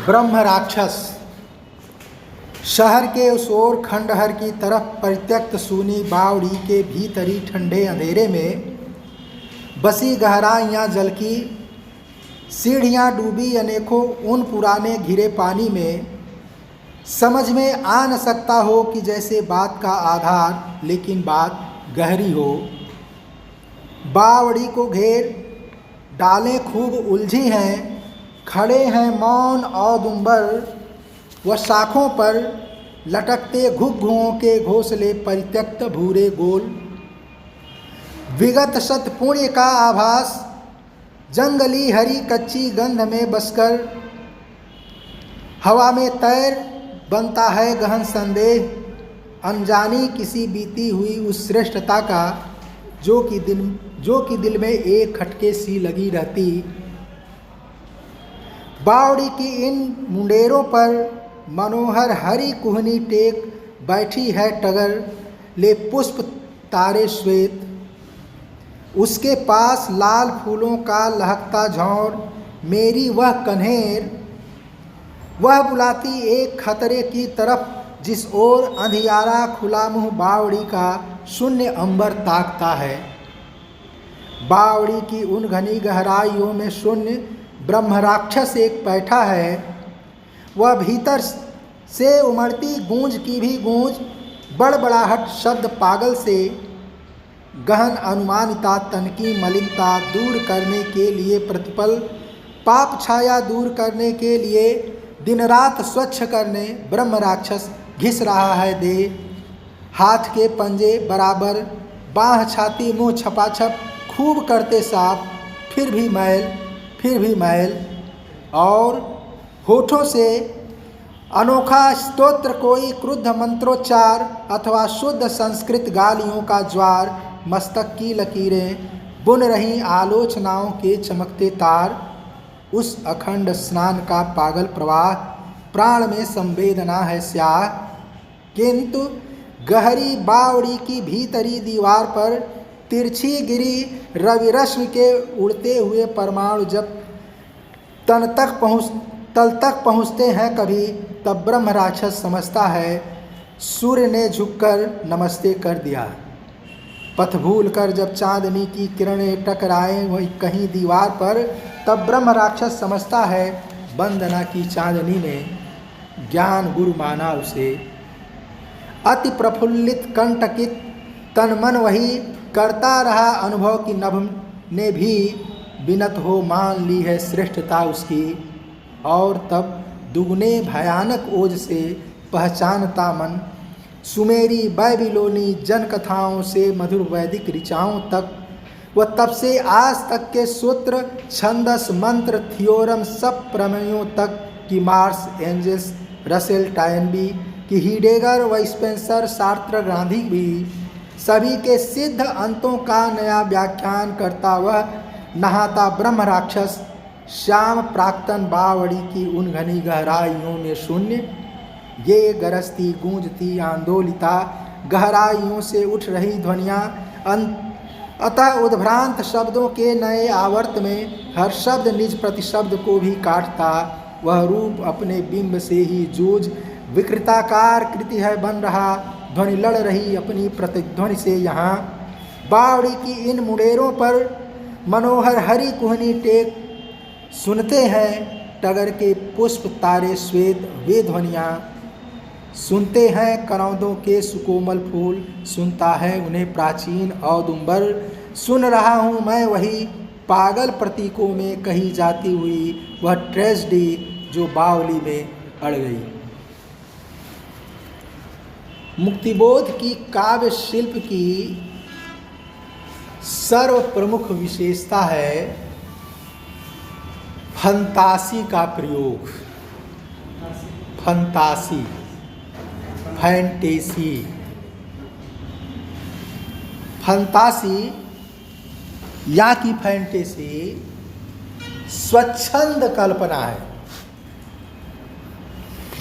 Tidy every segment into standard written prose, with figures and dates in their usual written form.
ब्रह्म राक्षस शहर के उस ओर खंडहर की तरफ परित्यक्त सूनी बावड़ी के भीतरी ठंडे अंधेरे में बसी गहराइयाँ जल की सीढ़ियाँ डूबी अनेकों उन पुराने घिरे पानी में समझ में आ न सकता हो कि जैसे बात का आधार लेकिन बात गहरी हो। बावड़ी को घेर डालें खूब उलझी हैं, खड़े हैं मौन औदुंबर व शाखों पर लटकते घुघुओं के घोंसले परित्यक्त भूरे गोल। विगत शत पुण्य का आभास जंगली हरी कच्ची गंध में बसकर हवा में तैर बनता है गहन संदेह अनजानी किसी बीती हुई उस श्रेष्ठता का जो कि दिल में एक खटके सी लगी रहती। बावड़ी की इन मुंडेरों पर मनोहर हरी कुहनी टेक बैठी है टगर ले पुष्प तारे श्वेत। उसके पास लाल फूलों का लहकता झौर मेरी वह कन्हेर, वह बुलाती एक खतरे की तरफ जिस ओर अंधियारा खुला मुँह बावड़ी का शून्य अंबर ताकता है। बावड़ी की उन घनी गहराइयों में शून्य ब्रह्म राक्षस एक बैठा है। वह भीतर से उमड़ती गूंज की भी गूंज बड़बड़ाहट शब्द पागल से गहन अनुमानिता तन की मलिनता दूर करने के लिए प्रतिपल पाप छाया दूर करने के लिए दिन रात स्वच्छ करने ब्रह्म राक्षस घिस रहा है दे। हाथ के पंजे बराबर बाँह छाती मुँह छपाछप खूब करते साफ फिर भी मैल और होठों से अनोखा स्तोत्र कोई क्रुद्ध मंत्रोच्चार अथवा शुद्ध संस्कृत गालियों का ज्वार मस्तक की लकीरें बुन रही आलोचनाओं के चमकते तार। उस अखंड स्नान का पागल प्रवाह प्राण में संवेदना है स्याह। किंतु गहरी बावड़ी की भीतरी दीवार पर तिरछी गिरी रवि रश्मि के उड़ते हुए परमाणु जब तल तक पहुँचते हैं कभी तब ब्रह्म राक्षस समझता है सूर्य ने झुककर नमस्ते कर दिया। पथ भूल कर जब चांदनी की किरणें टकराएं वही कहीं दीवार पर तब ब्रह्म राक्षस समझता है वंदना की चांदनी ने ज्ञान गुरु माना उसे। अति प्रफुल्लित कंटकित तन मन वही करता रहा अनुभव की नभ ने भी बिनत हो मान ली है श्रेष्ठता उसकी। और तब दुगने भयानक ओज से पहचानता मन सुमेरी बैबिलोनी जन कथाओं से मधुर वैदिक ऋचाओं तक व तब से आज तक के सूत्र छंदस मंत्र थियोरम सब प्रमेयों तक की मार्स एंजल्स रसेल टायनबी की हीडेगर व स्पेंसर सार्त्र गांधी भी सभी के सिद्ध अंतों का नया व्याख्यान करता वह नहाता ब्रह्म राक्षस श्याम प्राक्तन बावड़ी की उन घनी गहराइयों में शून्य ये गरजती गूंजती आंदोलिता गहराइयों से उठ रही ध्वनियाँ अतः उद्भ्रांत शब्दों के नए आवर्त में हर शब्द निज प्रतिशब्द को भी काटता वह रूप अपने बिंब से ही जूझ विकृताकार कृति है बन रहा ध्वनि लड़ रही अपनी प्रतिध्वनि से। यहाँ बावड़ी की इन मुंडेरों पर मनोहर हरी कुहनी टेक सुनते हैं टगर के पुष्प तारे श्वेत वे ध्वनियाँ सुनते हैं करौंदों के सुकोमल फूल सुनता है उन्हें प्राचीन औदुंबर। सुन रहा हूँ मैं वही पागल प्रतीकों में कही जाती हुई वह ट्रेजेडी जो बावली में अड़ गई। मुक्तिबोध की काव्य शिल्प की सर्व प्रमुख विशेषता है फंतासी का प्रयोग। फंतासी फैंटेसी फंतासी या की फैंटेसी स्वच्छंद कल्पना है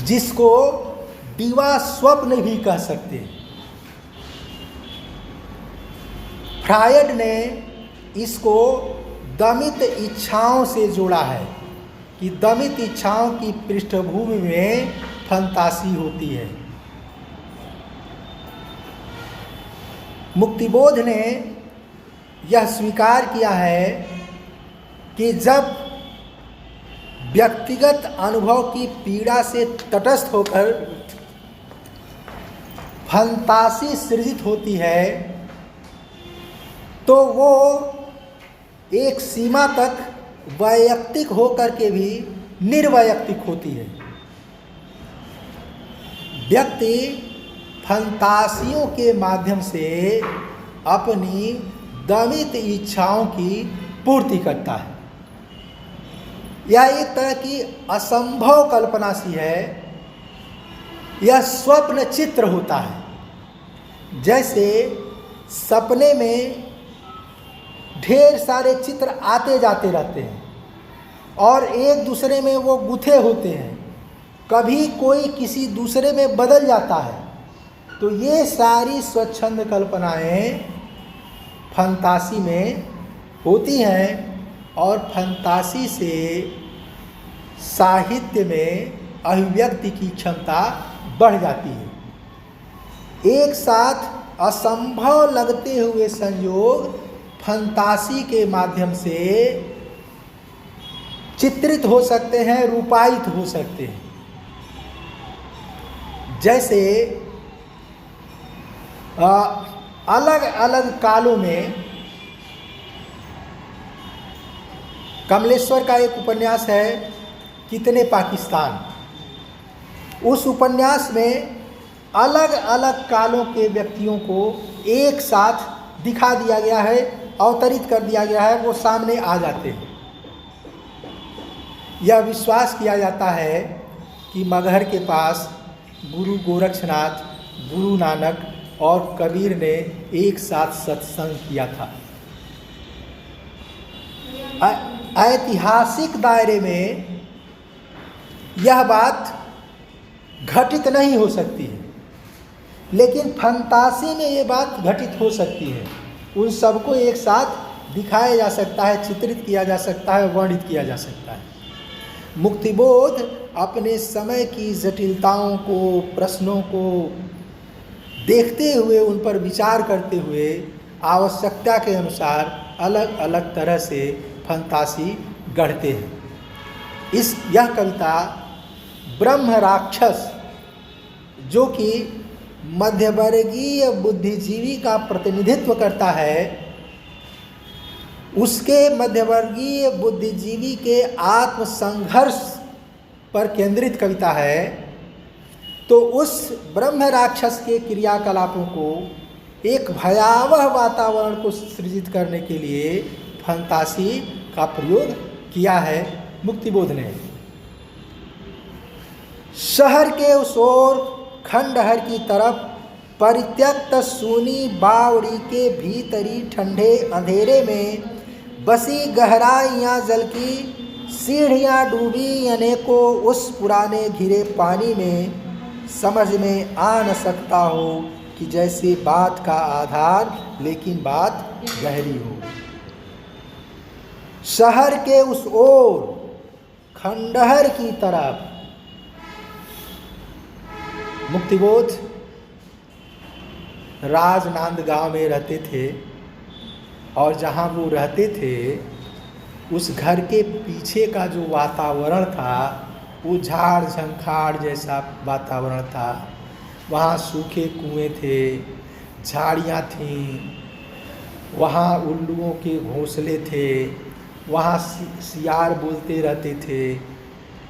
जिसको दिवा स्वप्न भी कह सकते हैं। फ्रायड ने इसको दमित इच्छाओं से जोड़ा है कि दमित इच्छाओं की पृष्ठभूमि में फंतासी होती है। मुक्तिबोध ने यह स्वीकार किया है कि जब व्यक्तिगत अनुभव की पीड़ा से तटस्थ होकर फंतासी सृजित होती है तो वो एक सीमा तक वैयक्तिक होकर के भी निर्वैयक्तिक होती है। व्यक्ति फंतासियों के माध्यम से अपनी दमित इच्छाओं की पूर्ति करता है। यह एक तरह की असंभव कल्पना सी है। यह स्वप्न चित्र होता है। जैसे सपने में ढेर सारे चित्र आते जाते रहते हैं और एक दूसरे में वो गुथे होते हैं, कभी कोई किसी दूसरे में बदल जाता है। तो ये सारी स्वच्छंद कल्पनाएं फंतासी में होती हैं और फंतासी से साहित्य में अभिव्यक्ति की क्षमता बढ़ जाती है। एक साथ असंभव लगते हुए संयोग फंतासी के माध्यम से चित्रित हो सकते हैं, रूपायित हो सकते हैं। जैसे अलग अलग कालों में कमलेश्वर का एक उपन्यास है कितने पाकिस्तान। उस उपन्यास में अलग अलग कालों के व्यक्तियों को एक साथ दिखा दिया गया है, अवतरित कर दिया गया है, वो सामने आ जाते हैं। यह विश्वास किया जाता है कि मगहर के पास गुरु गोरक्षनाथ, गुरु नानक और कबीर ने एक साथ सत्संग किया था। ऐतिहासिक दायरे में यह बात घटित नहीं हो सकती है, लेकिन फंतासी में ये बात घटित हो सकती है। उन सबको एक साथ दिखाया जा सकता है, चित्रित किया जा सकता है, वर्णित किया जा सकता है। मुक्तिबोध अपने समय की जटिलताओं को, प्रश्नों को देखते हुए, उन पर विचार करते हुए आवश्यकता के अनुसार अलग अलग तरह से फंतासी गढ़ते हैं। यह कविता ब्रह्म राक्षस, जो कि मध्यवर्गीय बुद्धिजीवी का प्रतिनिधित्व करता है, उसके मध्यवर्गीय बुद्धिजीवी के आत्मसंघर्ष पर केंद्रित कविता है। तो उस ब्रह्म राक्षस के क्रियाकलापों को एक भयावह वातावरण को सृजित करने के लिए फंतासी का प्रयोग किया है मुक्तिबोध ने। शहर के उस ओर खंडहर की तरफ परित्यक्त सूनी बावड़ी के भीतरी ठंडे अंधेरे में बसी गहराइयाँ जल की सीढ़ियाँ डूबी अनेकों उस पुराने घिरे पानी में, समझ में आ न सकता हो कि जैसे बात का आधार लेकिन बात गहरी हो। शहर के उस ओर खंडहर की तरफ मुक्तिबोध राजनांदगांव में रहते थे और जहाँ वो रहते थे उस घर के पीछे का जो वातावरण था वो झाड़ झंखाड़ जैसा वातावरण था। वहाँ सूखे कुएं थे, झाड़ियाँ थीं, वहाँ उल्लुओं के घोंसले थे, वहाँ सियार बोलते रहते थे।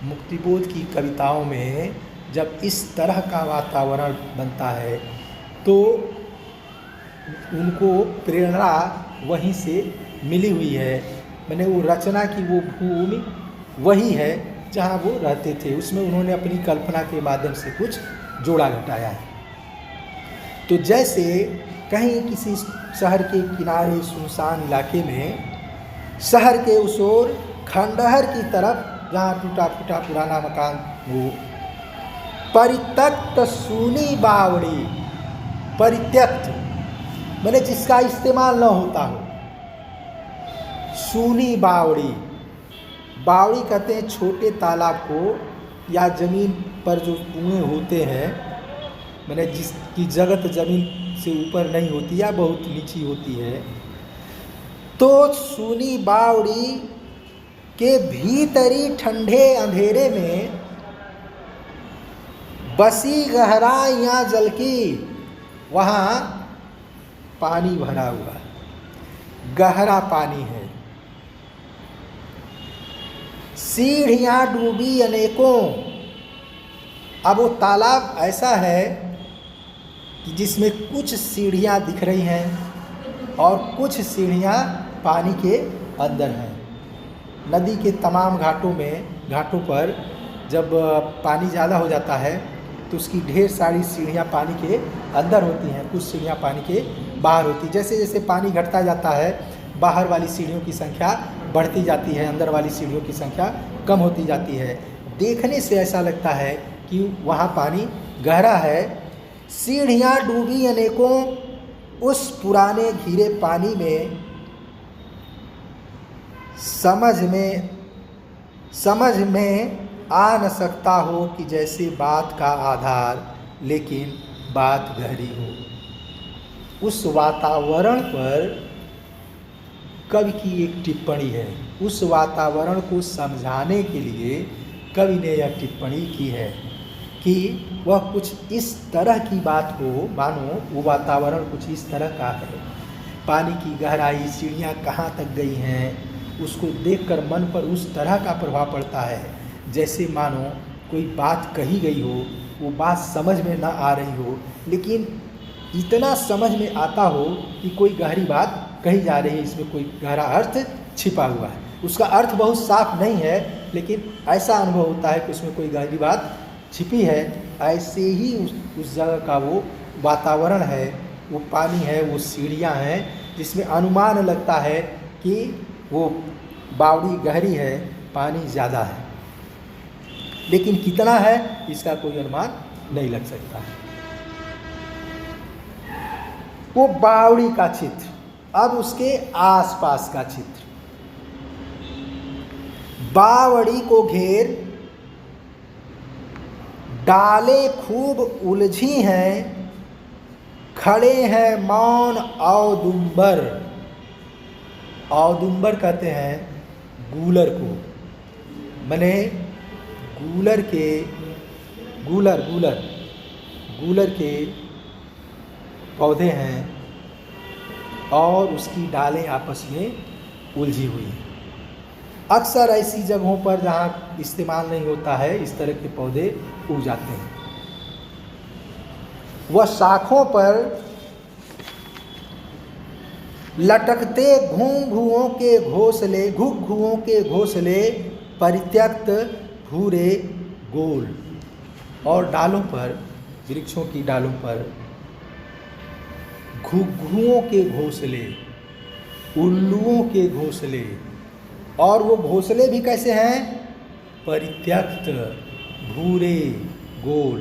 मुक्तिबोध की कविताओं में जब इस तरह का वातावरण बनता है तो उनको प्रेरणा वहीं से मिली हुई है। मैंने वो रचना की वो भूमि वही है जहाँ वो रहते थे, उसमें उन्होंने अपनी कल्पना के माध्यम से कुछ जोड़ा घटाया है। तो जैसे कहीं किसी शहर के किनारे सुनसान इलाके में शहर के उस ओर खंडहर की तरफ जहाँ टूटा फूटा पुराना मकान हो, परित्यक्त सूनी बावड़ी, परित्यक्त मैंने जिसका इस्तेमाल न होता हो, सूनी बावड़ी बावड़ी कहते हैं छोटे तालाब को, या ज़मीन पर जो कुएँ होते हैं, मैंने जिसकी जगत ज़मीन से ऊपर नहीं होती या बहुत नीची होती है, तो सूनी बावड़ी के भीतरी ठंडे अंधेरे में बसी गहराइयाँ जल की, वहाँ पानी भरा हुआ है, गहरा पानी है। सीढ़ियाँ डूबी अनेकों। अब वो तालाब ऐसा है कि जिसमें कुछ सीढ़ियाँ दिख रही हैं और कुछ सीढ़ियाँ पानी के अंदर हैं। नदी के तमाम घाटों पर जब पानी ज़्यादा हो जाता है तो उसकी ढेर सारी सीढ़ियाँ पानी के अंदर होती हैं, कुछ सीढ़ियाँ पानी के बाहर होती हैं। जैसे जैसे पानी घटता जाता है, बाहर वाली सीढ़ियों की संख्या बढ़ती जाती है, अंदर वाली सीढ़ियों की संख्या कम होती जाती है। देखने से ऐसा लगता है कि वहाँ पानी गहरा है। सीढ़ियाँ डूबी अनेकों उस पुराने घिरे पानी में, समझ में आ न सकता हो कि जैसे बात का आधार लेकिन बात गहरी हो। उस वातावरण पर कवि की एक टिप्पणी है। उस वातावरण को समझाने के लिए कवि ने यह टिप्पणी की है कि वह कुछ इस तरह की बात हो, मानो वो वातावरण कुछ इस तरह का है। पानी की गहराई, सीढ़ियाँ कहाँ तक गई हैं, उसको देखकर मन पर उस तरह का प्रभाव पड़ता है जैसे मानो कोई बात कही गई हो, वो बात समझ में ना आ रही हो, लेकिन इतना समझ में आता हो कि कोई गहरी बात कही जा रही है, इसमें कोई गहरा अर्थ छिपा हुआ है। उसका अर्थ बहुत साफ नहीं है, लेकिन ऐसा अनुभव होता है कि उसमें कोई गहरी बात छिपी है। ऐसे ही उस जगह का वो वातावरण है, वो पानी है, वो सीढ़ियाँ हैं, जिसमें अनुमान लगता है कि वो बावड़ी गहरी है, पानी ज़्यादा है, लेकिन कितना है इसका कोई अनुमान नहीं लग सकता। वो बावड़ी का चित्र। अब उसके आसपास का चित्र। बावड़ी को घेर डाले खूब उलझी हैं, खड़े हैं मौन औदुंबर। औदुंबर कहते हैं गूलर को, माने गूलर के पौधे हैं और उसकी डालें आपस में उलझी हुई हैं। अक्सर ऐसी जगहों पर जहाँ इस्तेमाल नहीं होता है, इस तरह के पौधे उग जाते हैं। वह शाखों पर लटकते घुंघुओं के घोंसले परित्यक्त भूरे गोल, और डालों पर, वृक्षों की डालों पर घुघुओं के घोंसले, उल्लुओं के घोंसले, और वो घोंसले भी कैसे हैं? परित्यक्त भूरे गोल।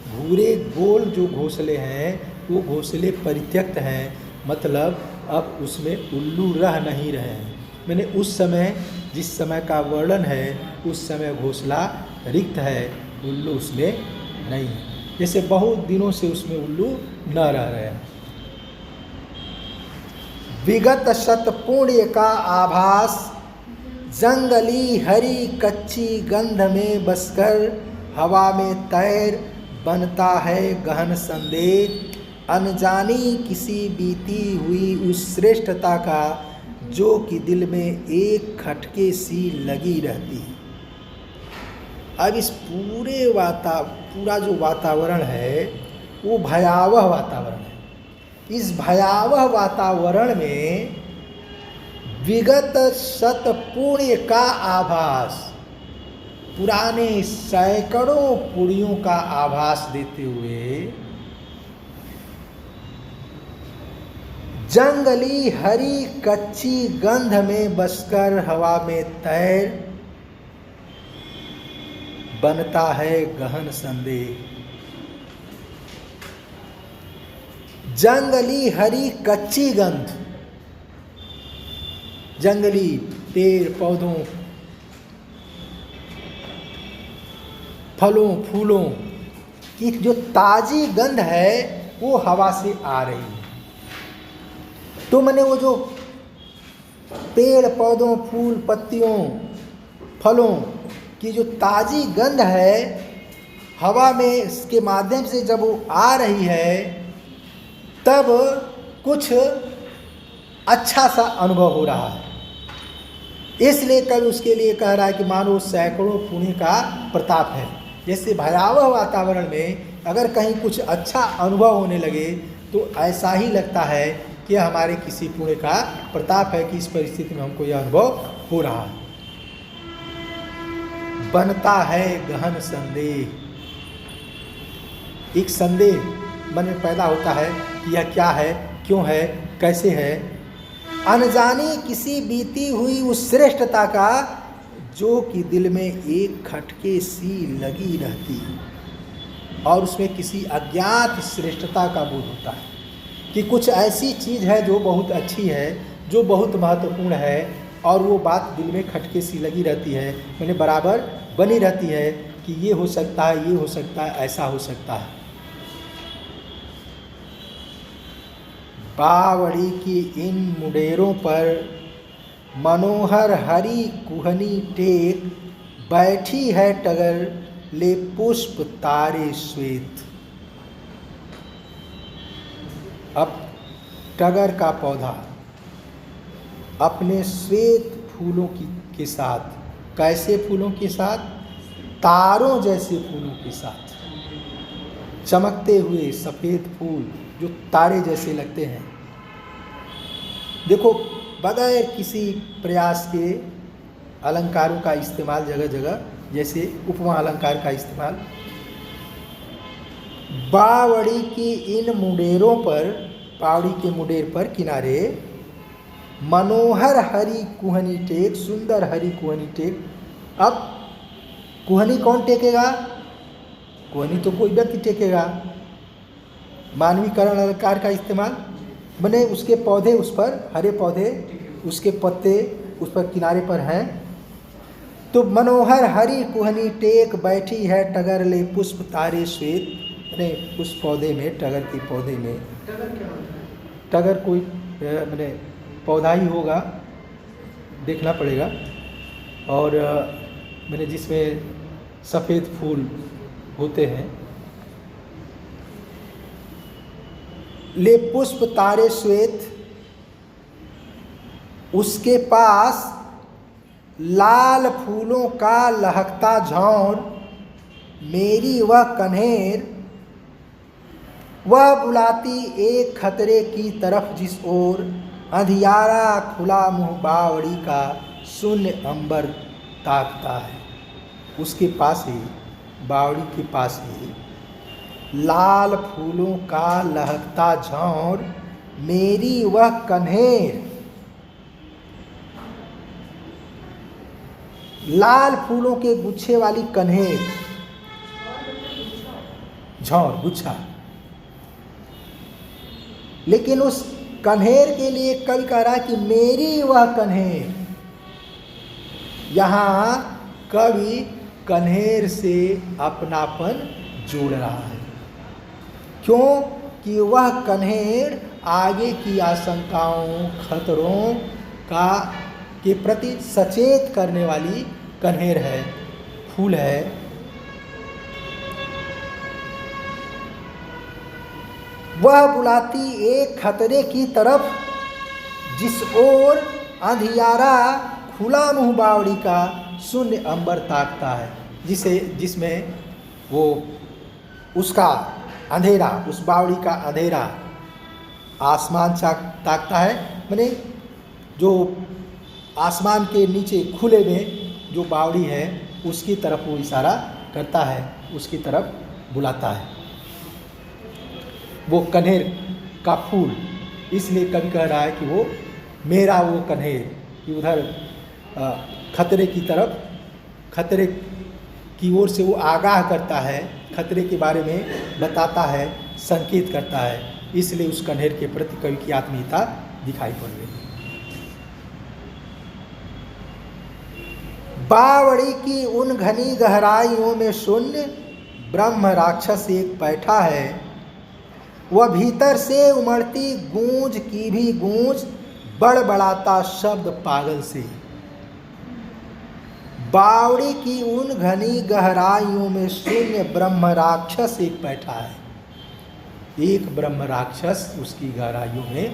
भूरे गोल जो घोंसले हैं वो घोंसले परित्यक्त हैं, मतलब अब उसमें उल्लू रह नहीं रहे हैं। मैंने उस समय, जिस समय का वर्णन है, उस समय घोंसला रिक्त है, उल्लू उसमें नहीं है। जैसे बहुत दिनों से उसमें उल्लू न रह रहे हैं। विगत शतपुण्य का आभास जंगली हरी कच्ची गंध में बसकर हवा में तैर बनता है गहन संदेह। अनजानी किसी बीती हुई उस श्रेष्ठता का जो कि दिल में एक खटके सी लगी रहती है। अब इस पूरा जो वातावरण है वो भयावह वातावरण है। इस भयावह वातावरण में विगत शतपुण्य का आभास, पुराने सैकड़ों पुण्यों का आभास देते हुए जंगली हरी कच्ची गंध में बसकर हवा में तैर बनता है गहन संदेह। जंगली हरी कच्ची गंध, जंगली पेड़ पौधों फलों फूलों की जो ताज़ी गंध है वो हवा से आ रही है। तो मैंने वो जो पेड़ पौधों फूल पत्तियों फलों की जो ताज़ी गंध है हवा में इसके माध्यम से जब वो आ रही है तब कुछ अच्छा सा अनुभव हो रहा है। इसलिए कवि उसके लिए कह रहा है कि मानो सैकड़ों पुण्य का प्रताप है। जैसे भयावह वातावरण में अगर कहीं कुछ अच्छा अनुभव होने लगे तो ऐसा ही लगता है कि हमारे किसी पुण्य का प्रताप है कि इस परिस्थिति में हमको यह अनुभव हो रहा है। बनता है गहन संदेह, एक संदेह मन में पैदा होता है कि यह क्या है, क्यों है, कैसे है। अनजानी किसी बीती हुई उस श्रेष्ठता का जो कि दिल में एक खटके सी लगी रहती और उसमें किसी अज्ञात श्रेष्ठता का बोध होता है कि कुछ ऐसी चीज़ है जो बहुत अच्छी है, जो बहुत महत्वपूर्ण है और वो बात दिल में खटके सी लगी रहती है, मैंने बराबर बनी रहती है कि ये हो सकता है, ये हो सकता है, ऐसा हो सकता है। बावड़ी की इन मुंडेरों पर मनोहर हरी कुहनी टेक बैठी है टगर ले पुष्प तारे श्वेत। अब टगर का पौधा अपने श्वेत फूलों के साथ, कैसे फूलों के साथ, तारों जैसे फूलों के साथ, चमकते हुए सफ़ेद फूल जो तारे जैसे लगते हैं। देखो, बगैर किसी प्रयास के अलंकारों का इस्तेमाल जगह जगह, जैसे उपमा अलंकार का इस्तेमाल। बावड़ी की इन मुंडेरों पर, बावड़ी के मुंडेर पर किनारे मनोहर हरी कुहनी टेक, सुंदर हरी कुहनी टेक। अब कुहनी कौन टेकेगा? कुहनी तो कोई व्यक्ति टेकेगा। मानवीकरण अलंकार का इस्तेमाल, बने उसके पौधे, उस पर हरे पौधे, उसके पत्ते उस पर किनारे पर हैं। तो मनोहर हरी कुहनी टेक बैठी है टगर ले पुष्प तारे श्वेत। मैंने उस पौधे में, टगर के पौधे में, टगर क्या होता है? टगर कोई मैंने पौधा ही होगा, देखना पड़ेगा। और मैंने जिसमें सफ़ेद फूल होते हैं। ले पुष्प तारे श्वेत, उसके पास लाल फूलों का लहकता झौर, मेरी वह कन्हेर, वह बुलाती एक खतरे की तरफ जिस ओर, अंधियारा खुला मुँह बावड़ी का शून्य अंबर ताकता है। उसके पास ही, बावड़ी के पास ही लाल फूलों का लहकता झौर, मेरी वह कन्हेर, लाल फूलों के गुच्छे वाली कन्हेर, झौर गुच्छा। लेकिन उस कन्हेर के लिए कवि कह रहा है कि मेरी वह कन्हेर। यहाँ कवि कन्हेर से अपनापन जोड़ रहा है। क्यों? कि वह कन्हेर आगे की आशंकाओं, खतरों के प्रति सचेत करने वाली कन्हेर है, फूल है। वह बुलाती एक खतरे की तरफ जिस ओर, अंधियारा खुला मुँह बावड़ी का शून्य अंबर ताकता है, जिसमें वो उसका अंधेरा, उस बावड़ी का अंधेरा आसमान ताकता है। माने जो आसमान के नीचे खुले में जो बावड़ी है उसकी तरफ वो इशारा करता है, उसकी तरफ बुलाता है। वो कन्हेर का फूल, इसलिए कवि कह रहा है कि वो मेरा वो कन्हेर, कि उधर खतरे की तरफ, खतरे की ओर से वो आगाह करता है, खतरे के बारे में बताता है, संकेत करता है। इसलिए उस कन्हेर के प्रति कवि की आत्मीयता दिखाई पड़ रही है। बावड़ी की उन घनी गहराइयों में शून्य ब्रह्म राक्षस एक बैठा है। वह भीतर से उमड़ती गूंज की भी गूंज बड़बड़ाता शब्द पागल से। बावड़ी की उन घनी गहराइयों में शून्य ब्रह्म राक्षस एक बैठा है। एक ब्रह्म राक्षस उसकी गहराइयों में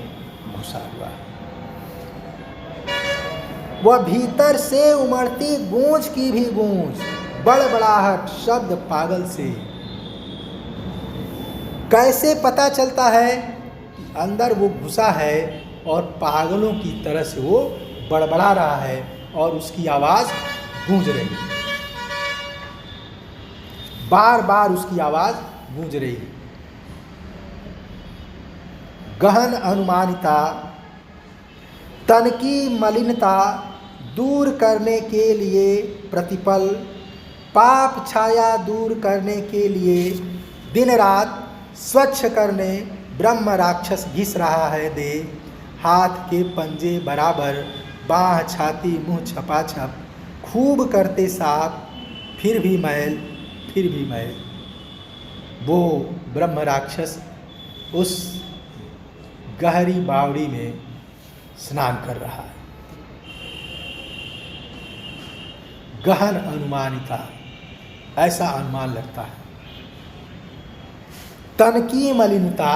घुसा हुआ है। वह भीतर से उमड़ती गूंज की भी गूंज बड़बड़ाहट शब्द पागल से। कैसे पता चलता है कि अंदर वो घुसा है और पागलों की तरह से वो बड़बड़ा रहा है और उसकी आवाज गूंज रही है, बार बार उसकी आवाज गूंज रही है। गहन अनुमानिता, तन की मलिनता दूर करने के लिए प्रतिपल, पाप छाया दूर करने के लिए दिन रात स्वच्छ करने ब्रह्म राक्षस घिस रहा है देह। हाथ के पंजे बराबर, बाह छाती मुंह छपाछप, खूब करते साफ, फिर भी मैल फिर भी मैल। वो ब्रह्म राक्षस उस गहरी बावड़ी में स्नान कर रहा है। गहन अनुमानिता, ऐसा अनुमान लगता है। तन की मलिनता,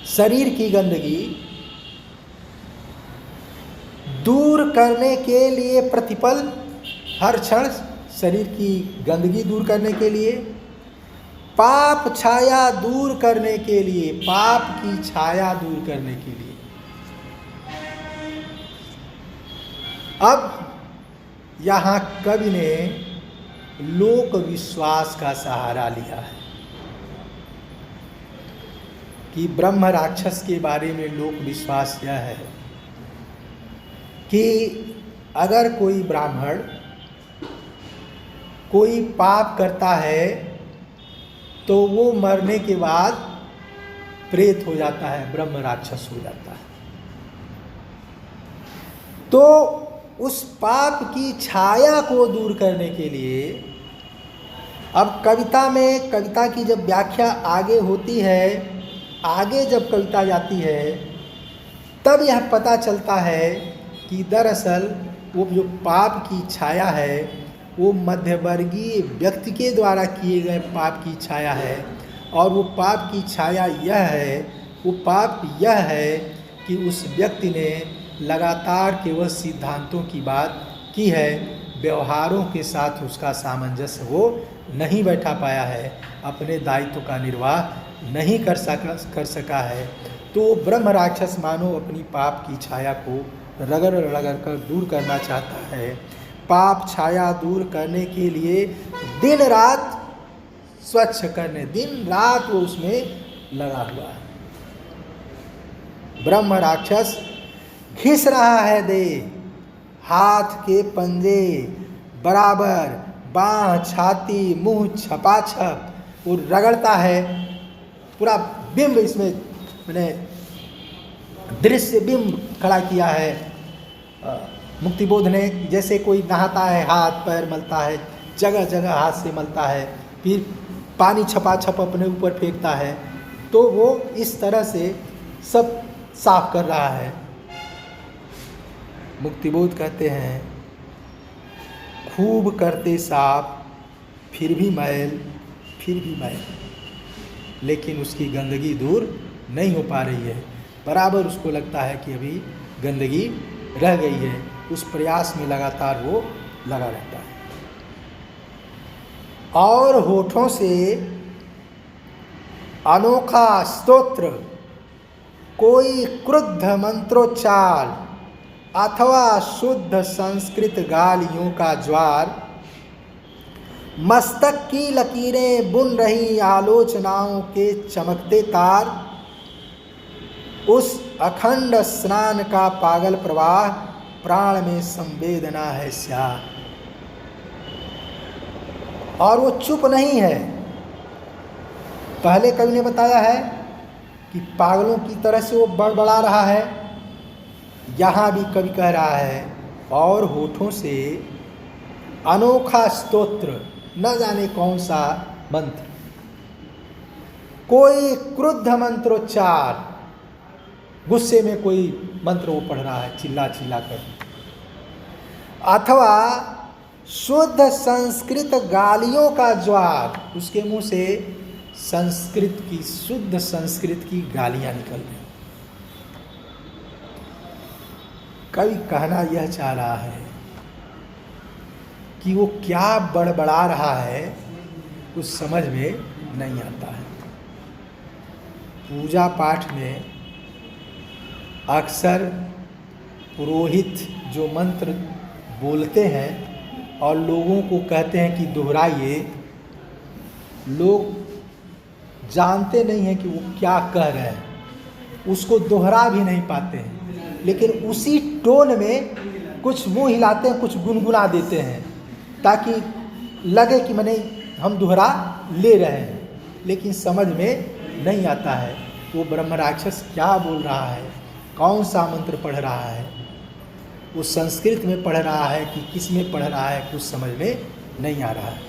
शरीर की गंदगी दूर करने के लिए प्रतिपल, हर क्षण शरीर की गंदगी दूर करने के लिए, पाप छाया दूर करने के लिए, पाप की छाया दूर करने के लिए। अब यहाँ कवि ने लोक विश्वास का सहारा लिया है कि ब्रह्म राक्षस के बारे में लोक विश्वास यह है कि अगर कोई ब्राह्मण कोई पाप करता है तो वो मरने के बाद प्रेत हो जाता है, ब्रह्म राक्षस हो जाता है। तो उस पाप की छाया को दूर करने के लिए अब कविता की जब व्याख्या आगे होती है, आगे जब कविता जाती है तब यह पता चलता है कि दरअसल वो जो पाप की छाया है वो मध्यवर्गीय व्यक्ति के द्वारा किए गए पाप की छाया है। और वो पाप की छाया यह है, वो पाप यह है कि उस व्यक्ति ने लगातार केवल सिद्धांतों की बात की है, व्यवहारों के साथ उसका सामंजस्य वो नहीं बैठा पाया है, अपने दायित्व का निर्वाह नहीं कर सका है। तो ब्रह्म राक्षस मानो अपनी पाप की छाया को रगड़ रगड़ कर दूर करना चाहता है। पाप छाया दूर करने के लिए दिन रात स्वच्छ करने, दिन रात वो उसमें लगा हुआ है। ब्रह्म राक्षस घिस रहा है देह, हाथ के पंजे बराबर, बाह छाती मुंह छपाछप वो रगड़ता है। पूरा बिंब इसमें मैंने दृश्य बिंब खड़ा किया है मुक्तिबोध ने। जैसे कोई नहाता है, हाथ पैर मलता है, जगह जगह हाथ से मलता है, फिर पानी छपाछप अपने ऊपर फेंकता है, तो वो इस तरह से सब साफ कर रहा है। मुक्तिबोध कहते हैं खूब करते साफ, फिर भी मैल फिर भी मैल, लेकिन उसकी गंदगी दूर नहीं हो पा रही है। बराबर उसको लगता है कि अभी गंदगी रह गई है। उस प्रयास में लगातार वो लगा रहता है। और होठों से अनोखा स्तोत्र, कोई क्रुद्ध मंत्रोच्चार अथवा शुद्ध संस्कृत गालियों का ज्वार, मस्तक की लकीरें बुन रही आलोचनाओं के चमकते तार, उस अखंड स्नान का पागल प्रवाह, प्राण में संवेदना है स्याह। और वो चुप नहीं है। पहले कवि ने बताया है कि पागलों की तरह से वो बड़बड़ा रहा है। यहाँ भी कवि कह रहा है और होठों से अनोखा स्तोत्र, न जाने कौन सा मंत्र, कोई क्रुद्ध मंत्रोच्चार, गुस्से में कोई मंत्र वो पढ़ रहा है चिल्ला चिल्ला कर, अथवा शुद्ध संस्कृत गालियों का ज्वार, उसके मुंह से संस्कृत की, शुद्ध संस्कृत की गालियां निकल रही। कवि कहना यह चाह रहा है कि वो क्या बड़बड़ा रहा है कुछ समझ में नहीं आता है। पूजा पाठ में अक्सर पुरोहित जो मंत्र बोलते हैं और लोगों को कहते हैं कि दोहराइए, लोग जानते नहीं हैं कि वो क्या कह रहे हैं, उसको दोहरा भी नहीं पाते हैं, लेकिन उसी टोन में कुछ मुंह हिलाते हैं, कुछ गुनगुना देते हैं ताकि लगे कि मैंने हम दोहरा ले रहे हैं, लेकिन समझ में नहीं आता है वो ब्रह्म राक्षस क्या बोल रहा है, कौन सा मंत्र पढ़ रहा है, वो संस्कृत में पढ़ रहा है कि किस में पढ़ रहा है, कुछ समझ में नहीं आ रहा है।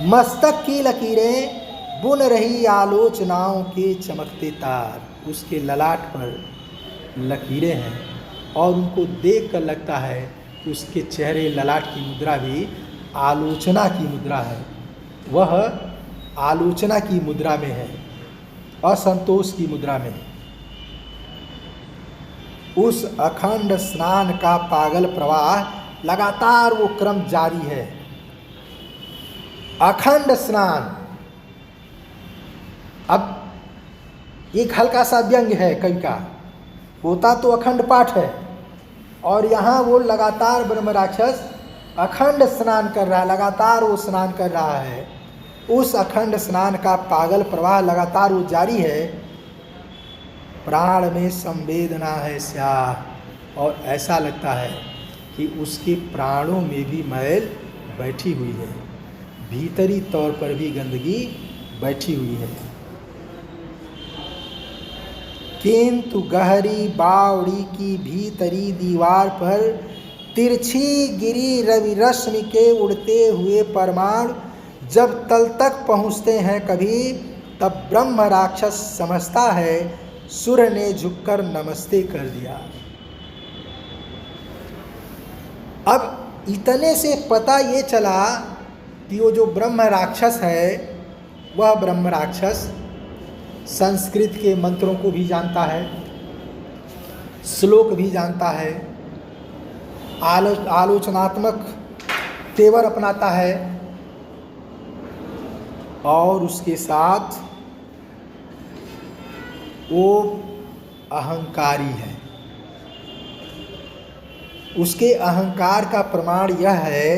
मस्तक की लकीरें बुन रही आलोचनाओं के चमकते तार, उसके ललाट पर लकीरें हैं और उनको देख कर लगता है कि उसके चेहरे ललाट की मुद्रा भी आलोचना की मुद्रा है, वह आलोचना की मुद्रा में है, असंतोष की मुद्रा में है। उस अखंड स्नान का पागल प्रवाह लगातार वो क्रम जारी है। अखंड स्नान, अब एक हल्का सा व्यंग है कवि का, होता तो अखंड पाठ है और यहाँ वो लगातार ब्रह्म राक्षस अखंड स्नान कर रहा है, लगातार वो स्नान कर रहा है। उस अखंड स्नान का पागल प्रवाह लगातार वो जारी है। प्राण में संवेदना है स्याह, और ऐसा लगता है कि उसके प्राणों में भी मैल बैठी हुई है, भीतरी तौर पर भी गंदगी बैठी हुई है। किंतु गहरी बावड़ी की भीतरी दीवार पर तिरछी गिरी रवि रश्मि के उड़ते हुए परमाणु जब तल तक पहुँचते हैं कभी, तब ब्रह्म राक्षस समझता है सूर्य ने झुककर नमस्ते कर दिया। अब इतने से पता ये चला कि वो जो ब्रह्म राक्षस है वह ब्रह्म राक्षस संस्कृत के मंत्रों को भी जानता है, श्लोक भी जानता है, आलोचनात्मक तेवर अपनाता है और उसके साथ वो अहंकारी है। उसके अहंकार का प्रमाण यह है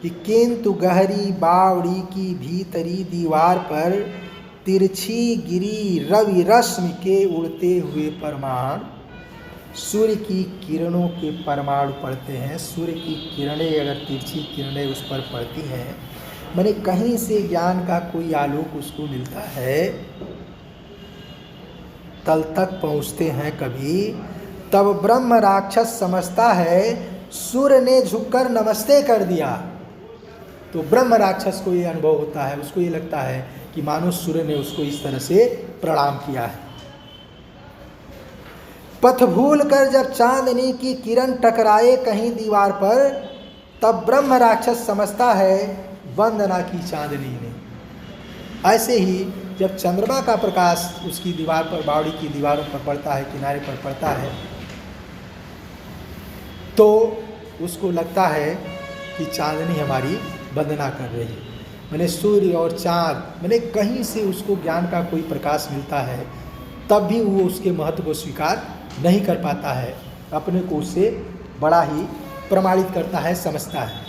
कि किंतु गहरी बावड़ी की भीतरी दीवार पर तिरछी गिरी रवि रश्मि के उड़ते हुए परमाणु, सूर्य की किरणों के परमाणु पड़ते हैं। सूर्य की किरणें अगर तिरछी किरणें उस पर पड़ती हैं, माने कहीं से ज्ञान का कोई आलोक उसको मिलता है, तल तक पहुँचते हैं कभी, तब ब्रह्म राक्षस समझता है सूर्य ने झुककर नमस्ते कर दिया। तो ब्रह्म राक्षस को ये अनुभव होता है, उसको ये लगता है कि मानो सूर्य ने उसको इस तरह से प्रणाम किया है। पथ भूल कर जब चांदनी की किरण टकराए कहीं दीवार पर, तब ब्रह्म राक्षस समझता है वंदना की चांदनी ने। ऐसे ही जब चंद्रमा का प्रकाश उसकी दीवार पर, बावड़ी की दीवारों पर पड़ता है, किनारे पर पड़ता है, तो उसको लगता है कि चांदनी हमारी वंदना कर रही है। मैंने सूर्य और चाँद, मैंने कहीं से उसको ज्ञान का कोई प्रकाश मिलता है, तब भी वो उसके महत्व को स्वीकार नहीं कर पाता है, अपने को उससे बड़ा ही प्रमाणित करता है, समझता है।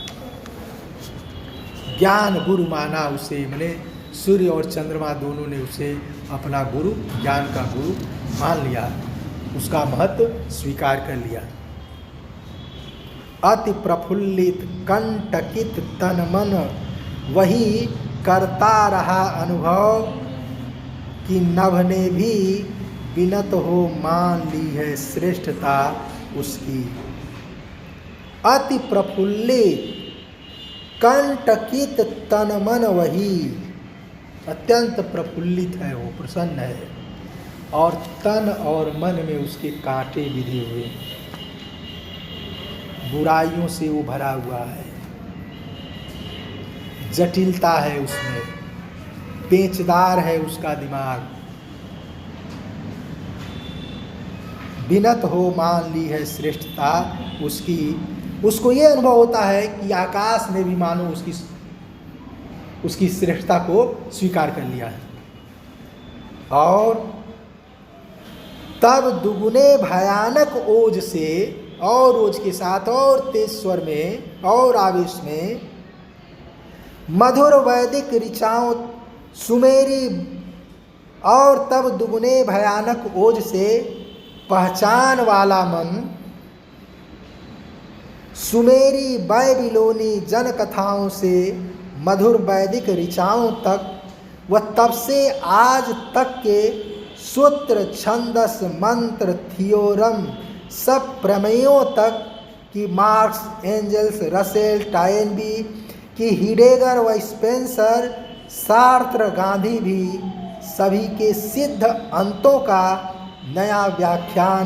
ज्ञान गुरु माना उसे, मैंने सूर्य और चंद्रमा दोनों ने उसे अपना गुरु, ज्ञान का गुरु मान लिया, उसका महत्व स्वीकार कर लिया। अति प्रफुल्लित कंटकित तन मन वही करता रहा अनुभव, कि नभ ने भी विनत हो मान ली है श्रेष्ठता उसकी। अति प्रफुल्लित कंटकित तन मन वही, अत्यंत प्रफुल्लित है वो, प्रसन्न है, और तन और मन में उसके कांटे बिधे हुए, बुराइयों से वो भरा हुआ है, जटिलता है उसमें, पेचदार है उसका दिमाग। बिनत हो मान ली है श्रेष्ठता उसकी, उसको ये अनुभव होता है कि आकाश ने भी मानो उसकी श्रेष्ठता को स्वीकार कर लिया है। और तब दुगुने भयानक ओज से, और ओज के साथ और तेज स्वर में और आवेश में, मधुर वैदिक ऋचाओं सुमेरी, और तब दुगुने भयानक ओज से पहचान वाला मन सुमेरी बाइबिलोनी जन कथाओं से मधुर वैदिक ऋचाओं तक, व तब से आज तक के सूत्र छंदस मंत्र थियोरम सब प्रमेयों तक कि मार्क्स एंजल्स रसेल टायनबी कि हिडेगर व स्पेंसर सार्त्र गांधी भी सभी के सिद्ध अंतों का नया व्याख्यान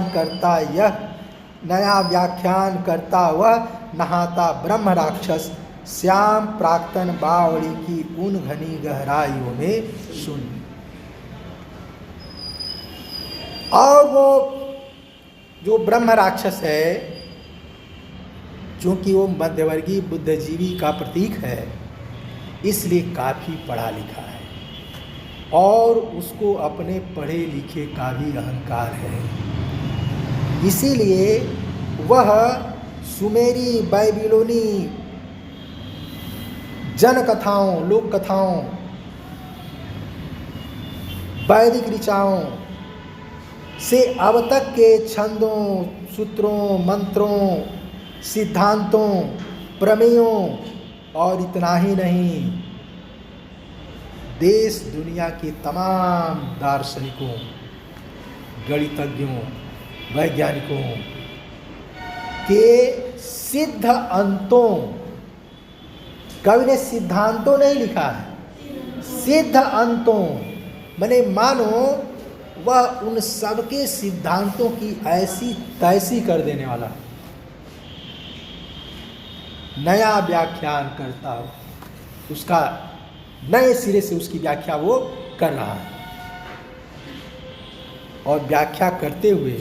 करता वह नहाता ब्रह्म राक्षस श्याम प्राक्तन बावड़ी की उन घनी गहराइयों में सुन। और वो जो ब्रह्म राक्षस है, चूंकि वो मध्यवर्गीय बुद्धिजीवी का प्रतीक है, इसलिए काफ़ी पढ़ा लिखा है और उसको अपने पढ़े लिखे का भी अहंकार है। इसीलिए वह सुमेरी बाइबिलोनी जन कथाओं, लोक कथाओं, वैदिक ऋचाओं से अब तक के छंदों, सूत्रों, मंत्रों, सिद्धांतों, प्रमेयों, और इतना ही नहीं, देश दुनिया के तमाम दार्शनिकों, गणितज्ञों, वैज्ञानिकों के सिद्ध अंतों, कवि ने सिद्धांतों नहीं लिखा है, सिद्ध अंतों, माने मानो वह उन सबके सिद्धांतों की ऐसी तैसी कर देने वाला, नया व्याख्यान करता हो, उसका नए सिरे से उसकी व्याख्या वो कर रहा है। और व्याख्या करते हुए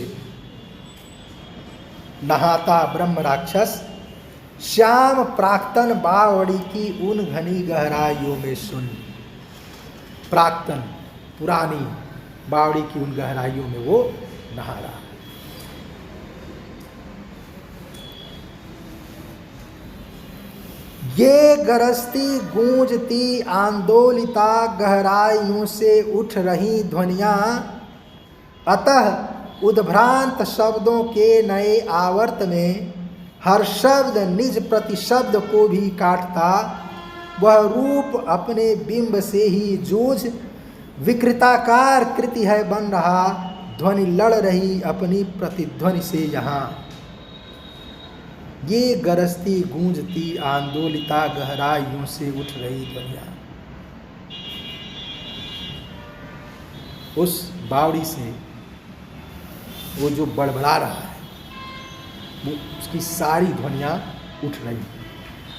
नहाता ब्रह्म राक्षस श्याम प्राक्तन बावड़ी की उन घनी गहराइयों में सुन। प्राक्तन, पुरानी बावड़ी की उन गहराइयों में वो नहा रहा है। ये गरजती गूंजती आंदोलिता गहराइयों से उठ रही ध्वनियां, अतः उद्भ्रांत शब्दों के नए आवर्त में हर शब्द निज प्रतिशब्द को भी काटता, वह रूप अपने बिंब से ही जूझ विकृताकार कृति है बन रहा, ध्वनि लड़ रही अपनी प्रतिध्वनि से यहाँ। ये गरजती गूंजती आंदोलिता गहराइयों से उठ रही ध्वनियाँ, उस बावड़ी से वो जो बड़बड़ा रहा है, वो उसकी सारी ध्वनियाँ उठ रही हैं,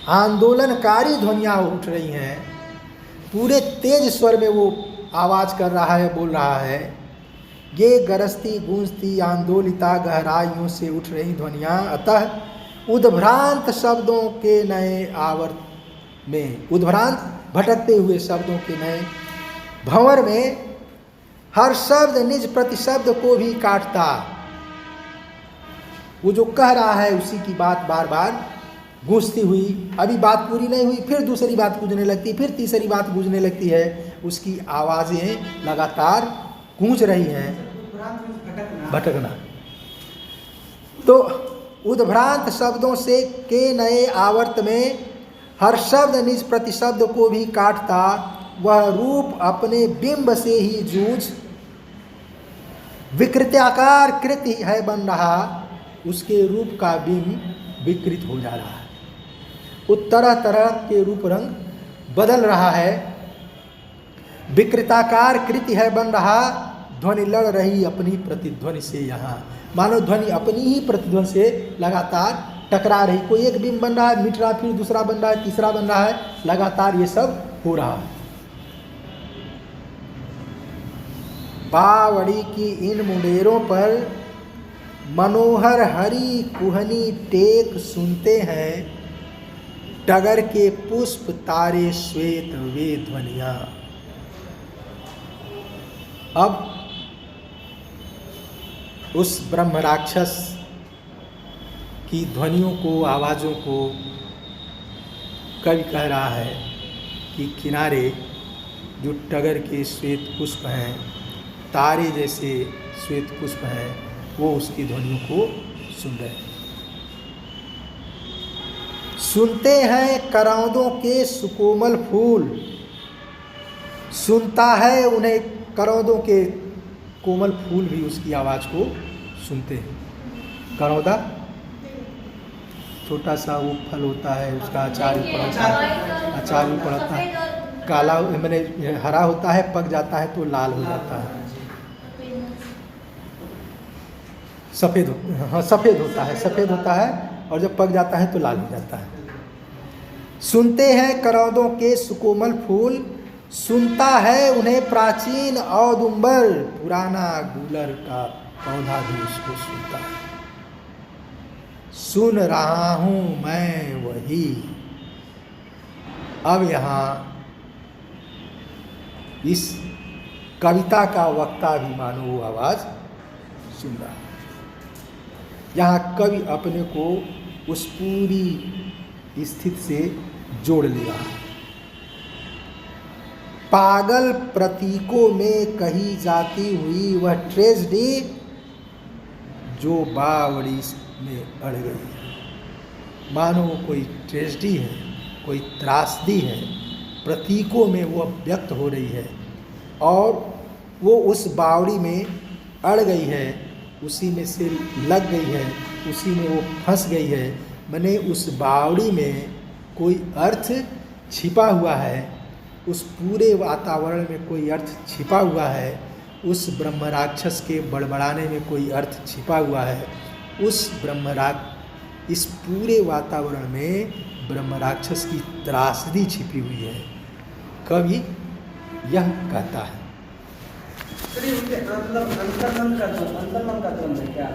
आंदोलनकारी ध्वनियाँ उठ रही हैं, पूरे तेज स्वर में वो आवाज़ कर रहा है, बोल रहा है। ये गरजती गूंजती आंदोलिता गहराइयों से उठ रही ध्वनियाँ, अतः उद्भ्रांत शब्दों के नए आवर्त में, उद्भ्रांत भटकते हुए शब्दों के नए भंवर में हर शब्द निज प्रतिशब्द को भी काटता। वो जो कह रहा है उसी की बात बार बार गूंजती हुई, अभी बात पूरी नहीं हुई, फिर दूसरी बात गूंजने लगती, फिर तीसरी बात गूंजने लगती है, उसकी आवाज़ें लगातार गूंज रही हैं। भटकना। तो उद्भ्रांत शब्दों से के नए आवर्त में हर शब्द निज प्रतिशब्द को भी काटता, वह रूप अपने बिंब से ही जूझ विकृत्याकार कृति है बन रहा, उसके रूप का बिंब विकृत हो जा रहा है, वो तरह तरह के रूप रंग बदल रहा है, विकृताकार कृति है बन रहा, ध्वनि लड़ रही अपनी प्रतिध्वनि से। यहाँ मानो ध्वनि अपनी ही प्रतिध्वनि से लगातार टकरा रही, कोई एक बिंब बन रहा है, मिट रहा, फिर दूसरा बन रहा है, तीसरा बन रहा है, लगातार ये सब हो रहा है। बावड़ी की इन मुंडेरों पर मनोहर हरी कुहनी टेक सुनते हैं, टगर के पुष्प तारे श्वेत वे ध्वनियां। अब उस ब्रह्म राक्षस की ध्वनियों को, आवाज़ों को कवि कह रहा है कि किनारे जो टगर के श्वेत पुष्प हैं, तारे जैसे श्वेत पुष्प हैं, वो उसकी ध्वनियों को सुन रहे हैं। सुनते हैं करौंदों के सुकोमल फूल, सुनता है उन्हें करौंदों के कोमल फूल भी उसकी आवाज़ को सुनते हैं। करौंदा छोटा सा वो फल होता है, उसका अचार भी पड़ता है, अचार भी पड़ता है, काला मैंने हरा होता है, पक जाता है तो लाल हो जाता है, सफ़ेद, हाँ सफ़ेद होता है और जब पक जाता है तो लाल हो जाता है। सुनते हैं करौंदों के सुकोमल फूल, सुनता है उन्हें प्राचीन औदुंबर, पुराना गूलर का पौधा भी उसको सुनता है। सुन रहा हूँ मैं वही। अब यहाँ इस कविता का वक्ता भी मानो वो आवाज़ सुन रहा है। यहाँ कवि अपने को उस पूरी स्थिति से जोड़ लिया। पागल प्रतीकों में कही जाती हुई वह ट्रेजेडी जो बावड़ी में अड़ गई। मानो कोई ट्रेजेडी है, कोई त्रासदी है, प्रतीकों में वो व्यक्त हो रही है और वो उस बावड़ी में अड़ गई है, उसी में से लग गई है, उसी में वो फंस गई है। माने उस बावड़ी में कोई अर्थ छिपा हुआ है, उस पूरे वातावरण में कोई अर्थ छिपा हुआ है, उस ब्रह्म राक्षस के बड़बड़ाने में कोई अर्थ छिपा हुआ है, इस पूरे वातावरण में ब्रह्म राक्षस की त्रासदी छिपी हुई है। कवि यह कहता है। अंतर्मन का क्रम है क्या?